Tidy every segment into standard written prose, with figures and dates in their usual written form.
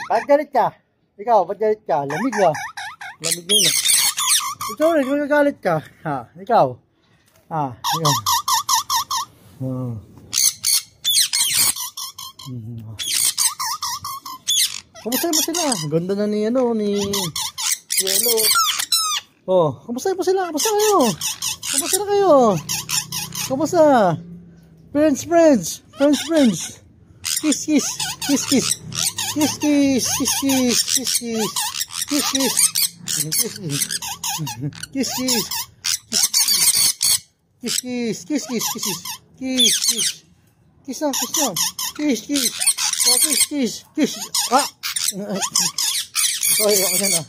Bakit galit ka? Ikaw, ba't galit ka? Lamig ah. Lamig din ah. Ikaw rin, kung nagalit ka. Ha, ikaw. Ikaw. Kamusta mo sila? Ganda na ni Yellow. Kamusta mo sila? Kamusta kayo? Kamusta na kayo? Kamusta? Friends. Kiss. Kiss. Okay na.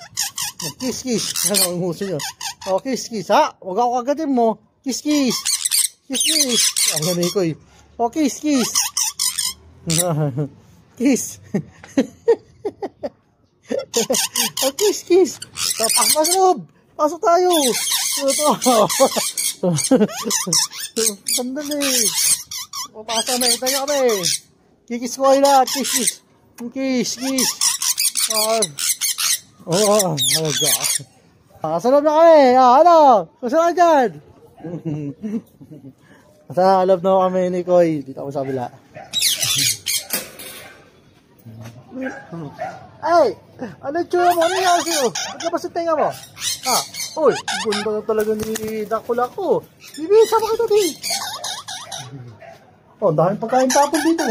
Kiss. Ano ang huso nyo? Kiss. Ha? Huwag ako kagatin mo. Kiss. Ang ganun ko eh. Kiss. Kiss. Kiss. Pasok sa loob. Pasok tayo. Sandali. Papasa na. Ito kami. Kikis ko kayo lahat. Kiss. Sa loob na kami. Gusto na dyan. Sa loob na kami ni Koy. Dito ako sa kabila. Ay! Ano yung tsura mo? Ano yung sa'yo? Ba't sa tenga mo? Uy! Gunda na talaga ni Dakula ko. Bibi, sama kita din. Daming pagkain tapon dito.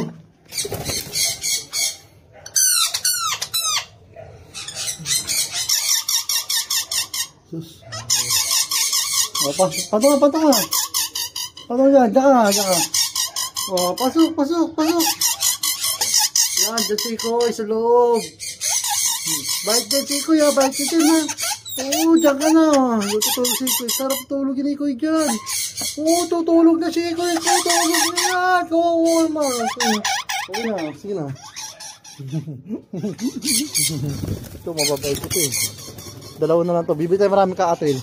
Sus. Patong nga. Patong dyan. Diyan ka. Pasok. Yan, dyan si Koy sa loob. Balik dyan si Koy ha. Balik dyan ha. Dyan ka na. Tutulog si Koy. Sarap tulog ni Koy dyan. Tutulog na si Koy. Tutulog na yan. Sige na. Ito, mababait ito eh. Dalawa na lang to. Bibili tayo maraming kaatil.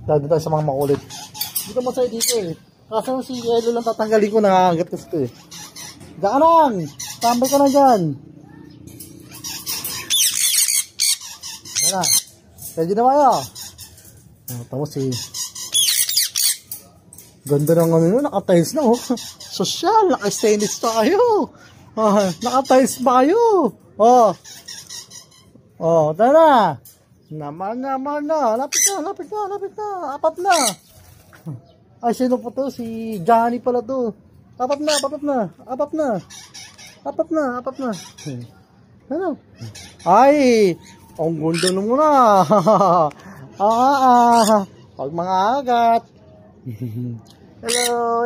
Dito tayo sa mga makulit. Dito masaya dito eh. Kaso si Yellow lang tatanggalin ko, nangangagat kasi ito eh. Diyan ka lang! Tambay ka na dyan! Ayan na. Ready na kayo? Tapos si... Ganda ng ano yun, naka-tiles na oh. Social, naka-stainless pa kayo. Naka-tiles pa kayo. Tara na. Naman na. Lapit na. Apat na. Ay, sino po to? Si Johnny pala to. Apat na. Ano? Ay, ang gundo na muna. Pag mga agat. Hello.